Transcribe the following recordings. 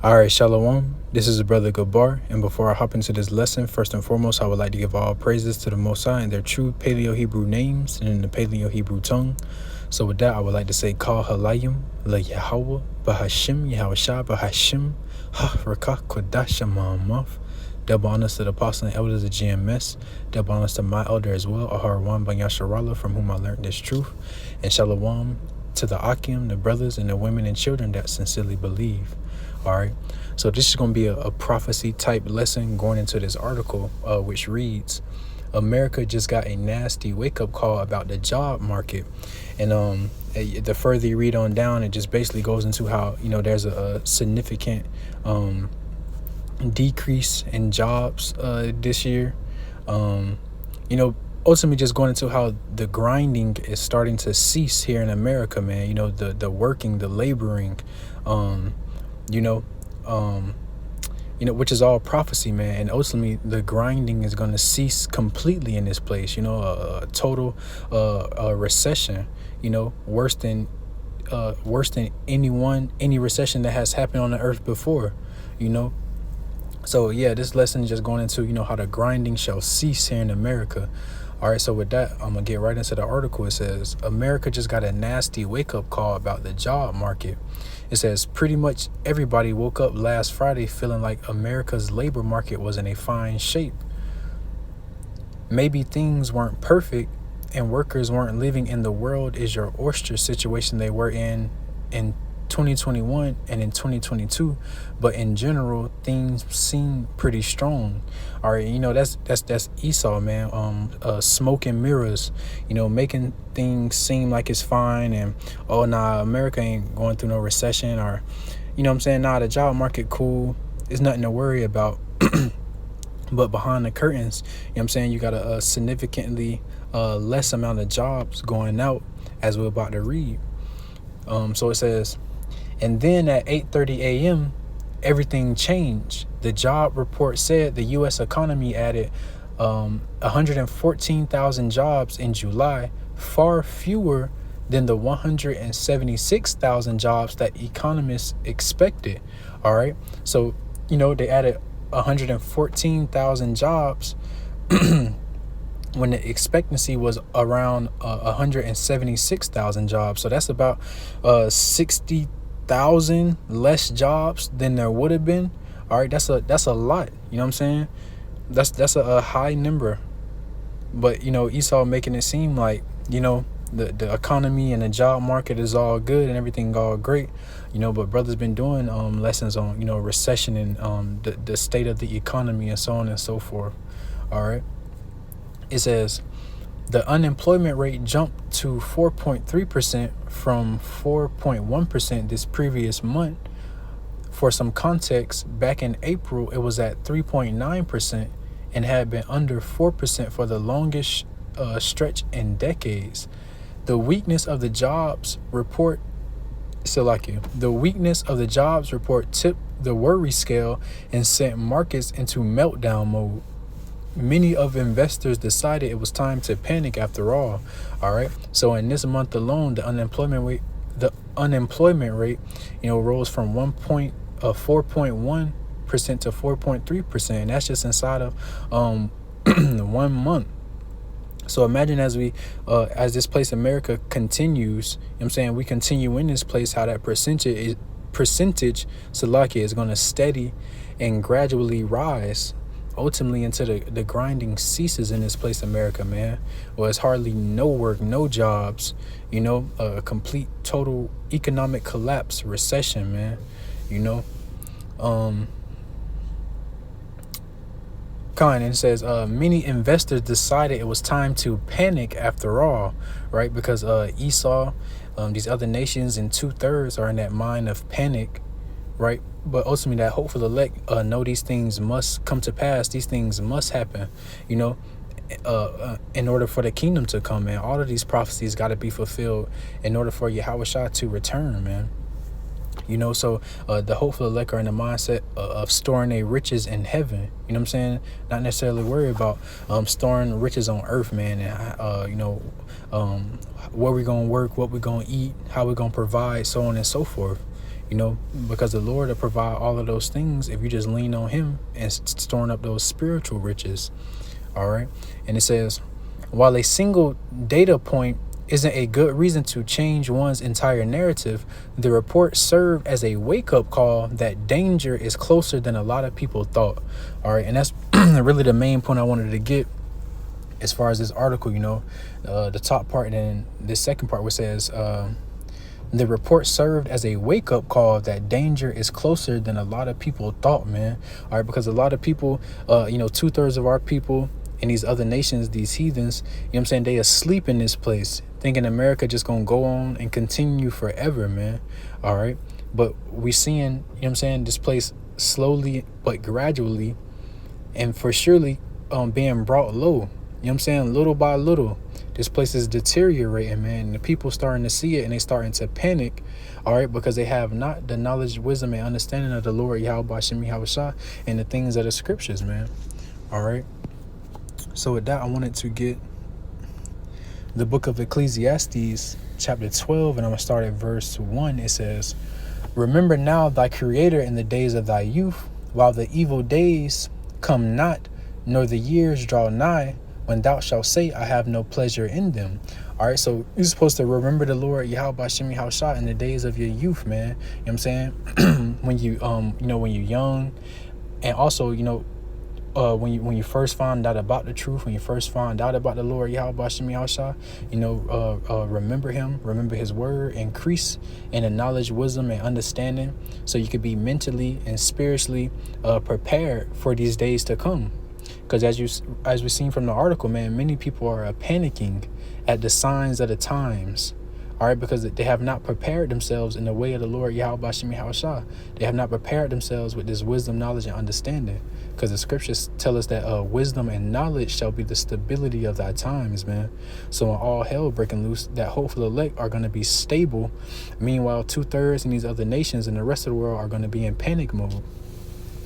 All right, Shalom. This is Brother Gabar, and before I hop into this lesson, first and foremost, I would like to give all praises to the Most High and their true Paleo-Hebrew names and in the Paleo-Hebrew tongue. So with that, I would like to say, Kal Halayim, La Yahweh, Bahashim, Yahushua, Bahashim, Ha Rakah, Kodash, Ma'amaf. Double honors to the apostle and elders of GMS. Double honors to my elder as well, Aharwan Ben Yasharallah, from whom I learned this truth. And Shalom to the Akim, the brothers, and the women and children that sincerely believe. All right, so this is going to be a prophecy type lesson going into this article, which reads, America just got a nasty wake-up call about the job market. And the further you read on down, it just basically goes into how, there's a significant decrease in jobs this year. Ultimately just going into how the grinding is starting to cease here in America, man. The working, the laboring, which is all prophecy, man. And ultimately the grinding is going to cease completely in this place, a total recession, worse than any recession that has happened on the earth before, So yeah, this lesson is just going into, how the grinding shall cease here in America. All right, so with that, I'm going to get right into the article. It says, America just got a nasty wake-up call about the job market. It says, pretty much everybody woke up last Friday feeling like America's labor market was in a fine shape. Maybe things weren't perfect and workers weren't living in the world is your oyster situation they were in 2021 and in 2022, but in general things seem pretty strong. All right, that's Esau, man. Smoke and mirrors, making things seem like it's fine, and America ain't going through no recession, or the job market cool, it's nothing to worry about. But behind the curtains, you got a significantly less amount of jobs going out, as we're about to read. So it says, and then at 8:30 a.m., everything changed. The job report said the U.S. economy added 114,000 jobs in July, far fewer than the 176,000 jobs that economists expected. All right. So, they added 114,000 jobs when the expectancy was around 176,000 jobs. So that's about 60,000 less jobs than there would have been. All right, that's a lot. You know what I'm saying? That's a high number. But Esau making it seem like the economy and the job market is all good and everything all great. But brother's been doing lessons on recession and the state of the economy and so on and so forth. All right. It says the unemployment rate jumped to 4.3% from 4.1% this previous month. For some context, back in April, it was at 3.9% and had been under 4% for the longest stretch in decades. The weakness of the jobs report tipped the worry scale and sent markets into meltdown mode. Many of investors decided it was time to panic after all. All right. So in this month alone, the unemployment rate, rose from 4.1% to 4.3%. And that's just inside of 1 month. So imagine as this place America continues, we continue in this place, how that percentage Salakia is going to steady and gradually rise, ultimately into the grinding ceases in this place America, man. Well, it's hardly no work, no jobs, a complete total economic collapse, recession, man. And it says many investors decided it was time to panic after all, right? Because Esau, these other nations in 2/3 are in that mind of panic, right? But ultimately that hopeful elect know these things must come to pass. These things must happen, in order for the kingdom to come, man. All of these prophecies got to be fulfilled in order for Yahushua to return, man. So the hopeful elect are in the mindset of storing their riches in heaven. Not necessarily worry about storing riches on earth, man. And where we're gonna work, what we're gonna eat, how we're gonna provide, so on and so forth. you know, because the Lord will provide all of those things if you just lean on him and storing up those spiritual riches. All right. And it says, while a single data point isn't a good reason to change one's entire narrative, the report served as a wake-up call that danger is closer than a lot of people thought. All right. And that's really the main point I wanted to get as far as this article, you know, the top part, and then this second part, which says, the report served as a wake-up call that danger is closer than a lot of people thought, man. All right, because a lot of people, you know, 2/3 of our people in these other nations, these heathens, you know what I'm saying, they asleep in this place, thinking America just gonna go on and continue forever, man. All right, but we seeing, you know what I'm saying, this place slowly but gradually and for surely being brought low. You know what I'm saying? Little by little, this place is deteriorating, man. And the people starting to see it and they starting to panic, all right, because they have not the knowledge, wisdom, and understanding of the Lord Yahweh Shem Yahushua and the things of the scriptures, man. All right. So with that, I wanted to get the book of Ecclesiastes, chapter 12, and I'm going to start at verse 1. It says, remember now thy creator in the days of thy youth, while the evil days come not, nor the years draw nigh, when thou shalt say, I have no pleasure in them. All right, so you're supposed to remember the Lord Yahweh Shem Yahushua in the days of your youth, man. You know what I'm saying? When you you know, when you're young, and also, you know, when you first find out about the truth, when you first find out about the Lord Yahweh Shem Yahushua, you know, remember him, remember his word, increase in the knowledge, wisdom, and understanding, so you could be mentally and spiritually prepared for these days to come. Because as we've seen from the article, man, many people are panicking at the signs of the times. All right, because they have not prepared themselves in the way of the Lord Yahweh Shem Yahushua. They have not prepared themselves with this wisdom, knowledge, and understanding. Because the scriptures tell us that wisdom and knowledge shall be the stability of thy times, man. So when all hell breaking loose, that hopeful elect are going to be stable. Meanwhile, 2/3 in these other nations and the rest of the world are going to be in panic mode.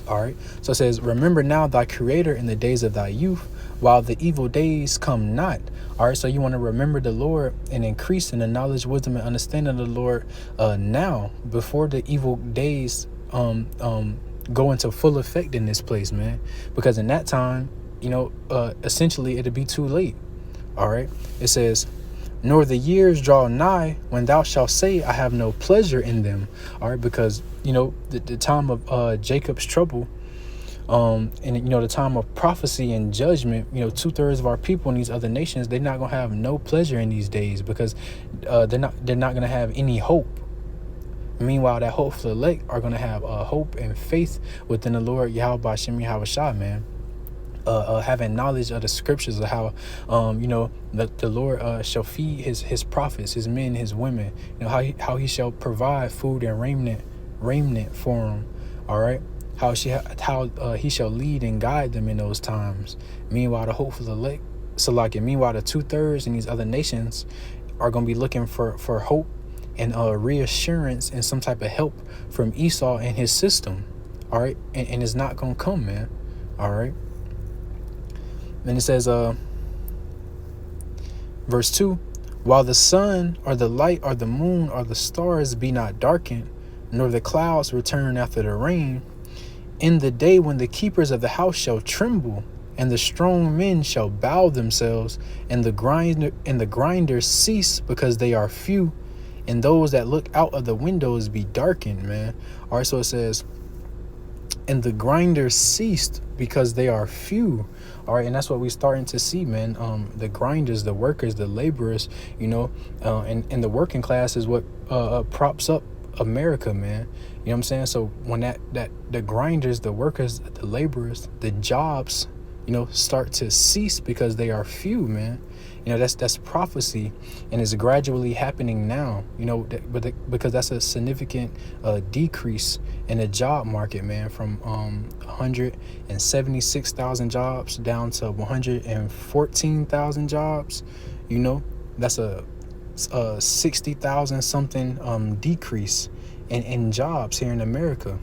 All right. So it says, remember now thy creator in the days of thy youth, while the evil days come not. All right. So you want to remember the Lord and increase in the knowledge, wisdom, and understanding of the Lord now, before the evil days go into full effect in this place, man. Because in that time, you know, essentially it'll be too late. All right. It says, nor the years draw nigh, when thou shalt say, I have no pleasure in them. All right, because, you know, the time of Jacob's trouble, and, you know, the time of prophecy and judgment, you know, 2/3 of our people in these other nations, they're not going to have no pleasure in these days, because they're not going to have any hope. Meanwhile, that hopeful elect are going to have hope and faith within the Lord Yahweh Shem Yahushua, man. Having knowledge of the scriptures of how, you know, the Lord shall feed his prophets, his men, his women. You know, how he shall provide food and raiment for them. All right, how he shall lead and guide them in those times. Meanwhile, the hopeful elect, meanwhile, the 2/3 in these other nations are going to be looking for hope and reassurance and some type of help from Esau and his system. All right, and it's not going to come, man. All right. Then it says, verse 2, while the sun or the light or the moon or the stars be not darkened, nor the clouds return after the rain, in the day when the keepers of the house shall tremble, and the strong men shall bow themselves, and the grinders cease because they are few, and those that look out of the windows be darkened, man. All right, so it says, and the grinders ceased because they are few. All right, and that's what we're starting to see, man. The grinders, the workers, the laborers, you know, and the working class is what props up America, man. You know what I'm saying? So when that the grinders, the workers, the laborers, the jobs, you know, start to cease because they are few, man. You know, that's prophecy, and it's gradually happening now, you know, because that's a significant decrease in the job market, man, from 176,000 jobs down to 114,000 jobs. You know, that's a 60,000 something decrease in jobs here in America.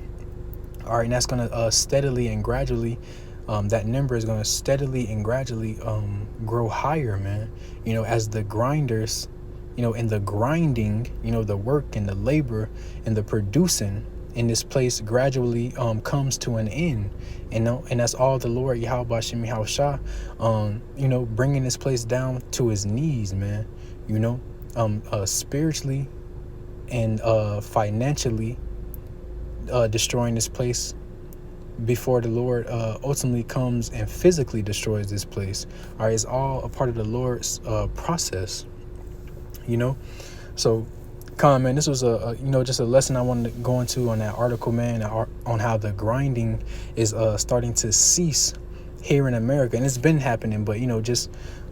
All right, and that's going to steadily and gradually, that number is going to steadily and gradually grow higher, man. You know, as the grinders, and the grinding, the work and the labor and the producing in this place gradually comes to an end. And that's all the Lord Yahweh Shem Yahushua, bringing this place down to his knees, man. Spiritually and financially destroying this place before the Lord ultimately comes and physically destroys this place. All right, it's all a part of the Lord's process. So man, this was just a lesson I wanted to go into on that article, man, on how the grinding is starting to cease here in America. And it's been happening, but just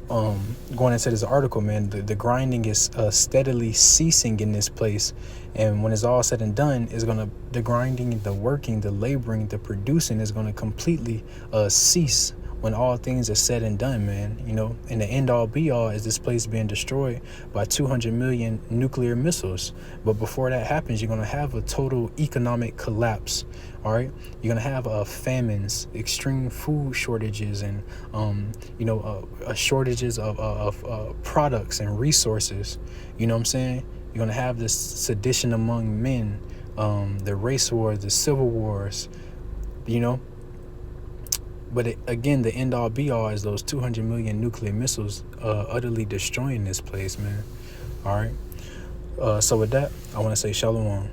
going into this article, man, the grinding is steadily ceasing in this place. And when it's all said and done, the grinding, the working, the laboring, the producing is gonna completely cease when all things are said and done, man. And the end all be all is this place being destroyed by 200 million nuclear missiles. But before that happens, you're going to have a total economic collapse. All right. You're going to have famines, extreme food shortages, and, shortages of products and resources. You know what I'm saying? You're going to have this sedition among men, the race wars, the civil wars, But again, the end all be all is those 200 million nuclear missiles utterly destroying this place, man. All right. So with that, I want to say shalom.